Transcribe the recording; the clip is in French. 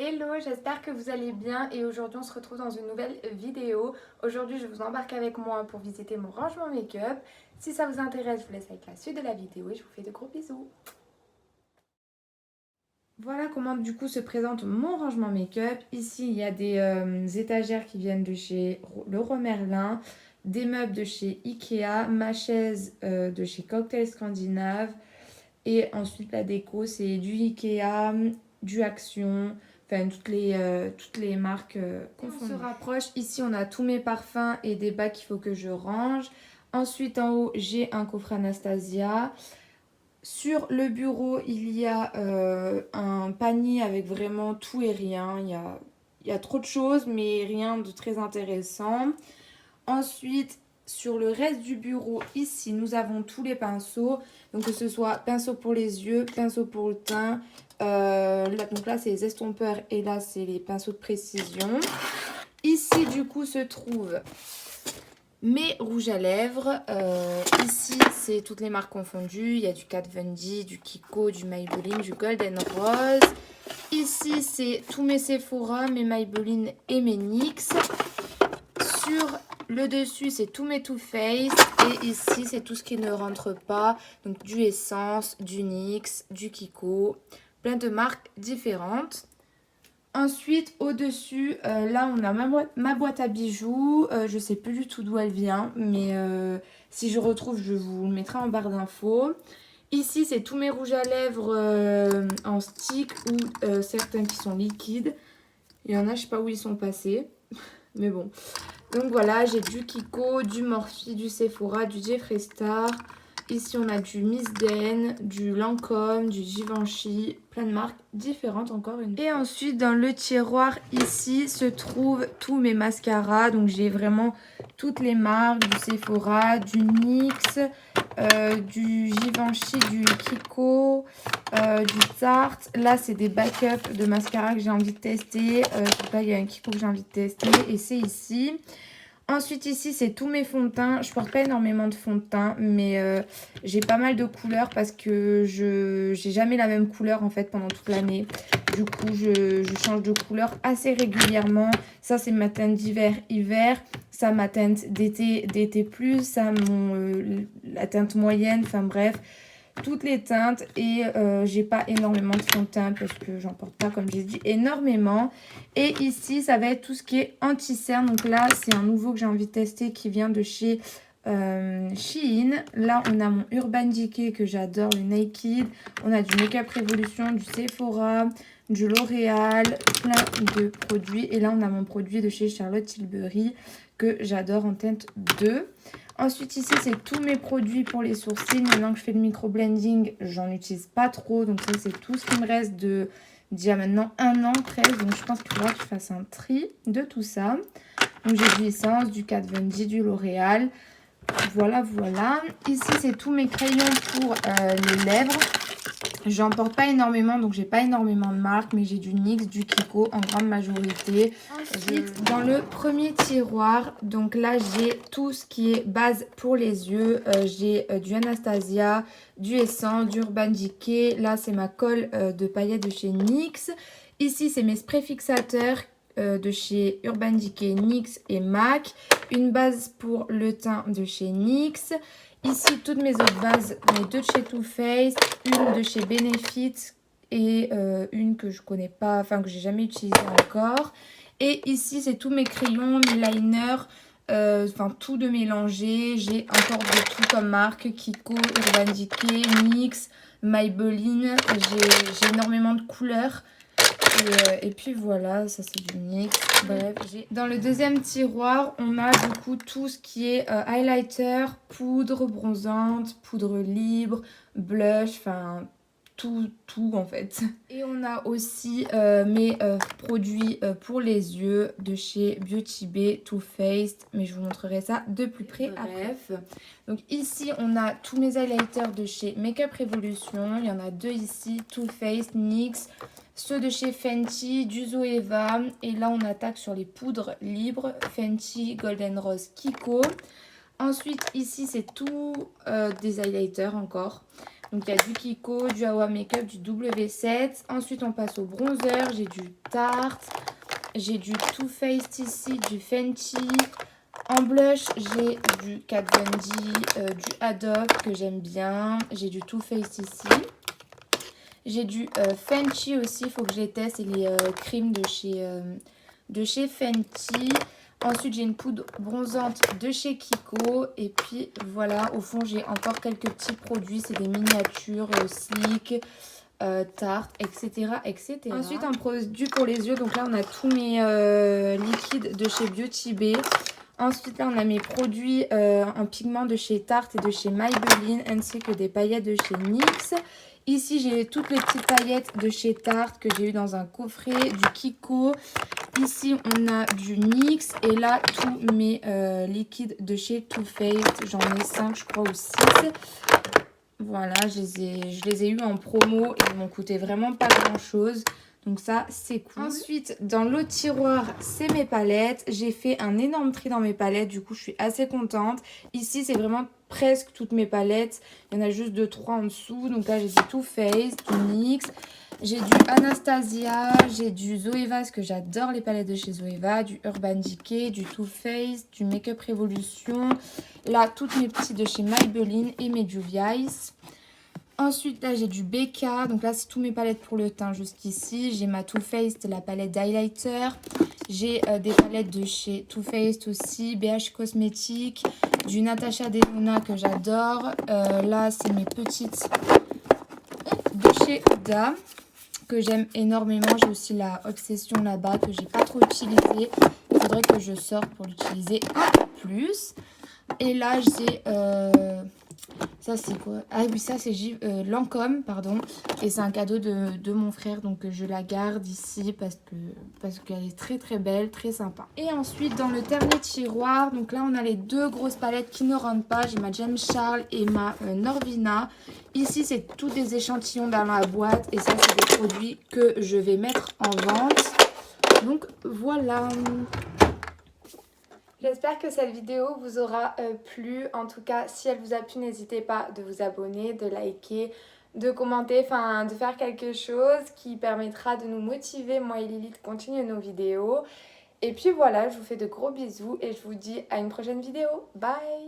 Hello, j'espère que vous allez bien et aujourd'hui on se retrouve dans une nouvelle vidéo. Aujourd'hui je vous embarque avec moi pour visiter mon rangement make-up. Si ça vous intéresse, je vous laisse avec la suite de la vidéo et je vous fais de gros bisous. Voilà comment du coup se présente mon rangement make-up. Ici il y a des étagères qui viennent de chez Leroy Merlin, des meubles de chez Ikea, ma chaise de chez Cocktail Scandinave. Et ensuite, la déco, c'est du Ikea, du Action, enfin toutes les marques confondues. On se rapproche. Ici, on a tous mes parfums et des bacs qu'il faut que je range. Ensuite, en haut, j'ai un coffre Anastasia. Sur le bureau, il y a un panier avec vraiment tout et rien. Il y a trop de choses, mais rien de très intéressant. Ensuite, sur le reste du bureau, ici, nous avons tous les pinceaux. Donc, que ce soit pinceau pour les yeux, pinceau pour le teint. Donc là, c'est les estompeurs et là, c'est les pinceaux de précision. Ici, du coup, se trouvent mes rouges à lèvres. Ici, c'est toutes les marques confondues. Il y a du Kat Von D, du Kiko, du Maybelline, du Golden Rose. Ici, c'est tous mes Sephora, mes Maybelline et mes NYX. Sur le dessus, c'est tous mes Too Faced. Et ici, c'est tout ce qui ne rentre pas. Donc, du Essence, du NYX, du Kiko. Plein de marques différentes. Ensuite, au-dessus, là, on a ma boîte à bijoux. Je sais plus du tout d'où elle vient. Mais si je retrouve, je vous le mettrai en barre d'infos. Ici, c'est tous mes rouges à lèvres en stick ou certains qui sont liquides. Il y en a, je sais pas où ils sont passés. Mais bon. Donc voilà, j'ai du Kiko, du Morphe, du Sephora, du Jeffree Star. Ici, on a du Miss Den, du Lancôme, du Givenchy, plein de marques différentes encore une fois. Et ensuite, dans le tiroir, ici, se trouvent tous mes mascaras. Donc, j'ai vraiment toutes les marques, du Sephora, du NYX, du Givenchy, du Kiko, du Tarte. Là, c'est des backups de mascara que j'ai envie de tester. Là, il y a un Kiko que j'ai envie de tester et c'est ici. Ensuite, ici, c'est tous mes fonds de teint. Je porte pas énormément de fond de teint, mais j'ai pas mal de couleurs parce que j'ai jamais la même couleur en fait pendant toute l'année. Du coup, je change de couleur assez régulièrement. Ça, c'est ma teinte d'hiver, ça, ma teinte d'été plus, ça, la teinte moyenne, enfin bref. Toutes les teintes et j'ai pas énormément de fond de teint parce que j'en porte pas comme j'ai dit énormément. Et ici ça va être tout ce qui est anti-cerne. Donc là c'est un nouveau que j'ai envie de tester qui vient de chez Shein. Là on a mon Urban Decay que j'adore, le Naked. On a du Makeup Revolution, du Sephora, du L'Oréal, plein de produits. Et là on a mon produit de chez Charlotte Tilbury que j'adore en teinte 2. Ensuite, ici, c'est tous mes produits pour les sourcils. Maintenant que je fais le micro-blending, j'en utilise pas trop. Donc, ça, c'est tout ce qui me reste de déjà maintenant 1 an presque. Donc, je pense qu'il faudra que je fasse un tri de tout ça. Donc, j'ai du Essence, du Kat Von D, du L'Oréal. Voilà, voilà. Ici, c'est tous mes crayons pour les lèvres. J'en porte pas énormément, donc j'ai pas énormément de marques, mais j'ai du NYX, du Kiko en grande majorité. Ensuite, dans le premier tiroir, donc là j'ai tout ce qui est base pour les yeux. J'ai du Anastasia, du Essence, du Urban Decay. Là c'est ma colle de paillettes de chez NYX. Ici c'est mes sprays fixateurs de chez Urban Decay, NYX et MAC. Une base pour le teint de chez NYX. Ici, toutes mes autres bases, mes deux de chez Too Faced, une de chez Benefit et une que je connais pas, enfin que j'ai jamais utilisée encore. Et ici, c'est tous mes crayons, mes liners, enfin tout de mélanger. J'ai encore de tout comme marque, Kiko, Urban Decay, NYX, Maybelline. J'ai énormément de couleurs. Et puis voilà, ça c'est du NYX. Bref, dans le deuxième tiroir, on a du coup tout ce qui est highlighter, poudre bronzante, poudre libre, blush, enfin tout en fait. Et on a aussi mes produits pour les yeux de chez Beauty Bay, Too Faced, mais je vous montrerai ça de plus près après. Donc ici, on a tous mes highlighters de chez Makeup Revolution. Il y en a deux ici, Too Faced, NYX, ceux de chez Fenty, du Zoeva. Et là, on attaque sur les poudres libres, Fenty, Golden Rose, Kiko. Ensuite, ici, c'est tout des highlighters encore. Donc il y a du Kiko, du Awa Makeup, du W7. Ensuite on passe au bronzer, j'ai du Tarte, j'ai du Too Faced ici, du Fenty. En blush, j'ai du Kat Von D, du Adobe que j'aime bien. J'ai du Too Faced ici. J'ai du Fenty aussi, il faut que je les teste. Et les creams de chez Fenty. Ensuite, j'ai une poudre bronzante de chez Kiko. Et puis voilà, au fond, j'ai encore quelques petits produits. C'est des miniatures Sleek, Tarte, etc., etc. Ensuite, un produit pour les yeux. Donc là, on a tous mes liquides de chez Beauty Bay. Ensuite, là, on a mes produits en pigment de chez Tarte et de chez Maybelline, ainsi que des paillettes de chez NYX. Ici, j'ai toutes les petites paillettes de chez Tarte que j'ai eu dans un coffret, du Kiko. Ici, on a du NYX. Et là, tous mes liquides de chez Too Faced. J'en ai 5, je crois, ou 6. Voilà, je les ai eu en promo et ils m'ont coûté vraiment pas grand-chose. Donc ça, c'est cool. Ensuite, dans l'autre tiroir, c'est mes palettes. J'ai fait un énorme tri dans mes palettes. Du coup, je suis assez contente. Ici, c'est vraiment presque toutes mes palettes. Il y en a juste 2-3 en dessous. Donc là, j'ai du Too Faced, du NYX. J'ai du Anastasia. J'ai du Zoeva, parce que j'adore les palettes de chez Zoeva. Du Urban Decay, du Too Faced, du Makeup Revolution. Là, toutes mes petites de chez Maybelline et mes Juvia's. Ensuite, là, j'ai du BK. Donc là, c'est tous mes palettes pour le teint jusqu'ici. J'ai ma Too Faced, la palette d'highlighter. J'ai des palettes de chez Too Faced aussi. BH Cosmetics. Du Natasha Denona que j'adore. Là, c'est mes petites de chez Huda que j'aime énormément. J'ai aussi la Obsession là-bas que j'ai pas trop utilisée. Il faudrait que je sorte pour l'utiliser un peu plus. Et là, j'ai... ça, c'est quoi? Ah oui, ça, c'est Lancôme, pardon. Et c'est un cadeau de mon frère. Donc, je la garde ici parce qu'elle est très, très belle, très sympa. Et ensuite, dans le dernier tiroir, donc là, on a les deux grosses palettes qui ne rentrent pas. J'ai ma James Charles et ma Norvina. Ici, c'est tous des échantillons dans la boîte. Et ça, c'est des produits que je vais mettre en vente. Donc, voilà. J'espère que cette vidéo vous aura plu. En tout cas, si elle vous a plu, n'hésitez pas de vous abonner, de liker, de commenter, enfin de faire quelque chose qui permettra de nous motiver, moi et Lily, de continuer nos vidéos. Et puis voilà, je vous fais de gros bisous et je vous dis à une prochaine vidéo. Bye!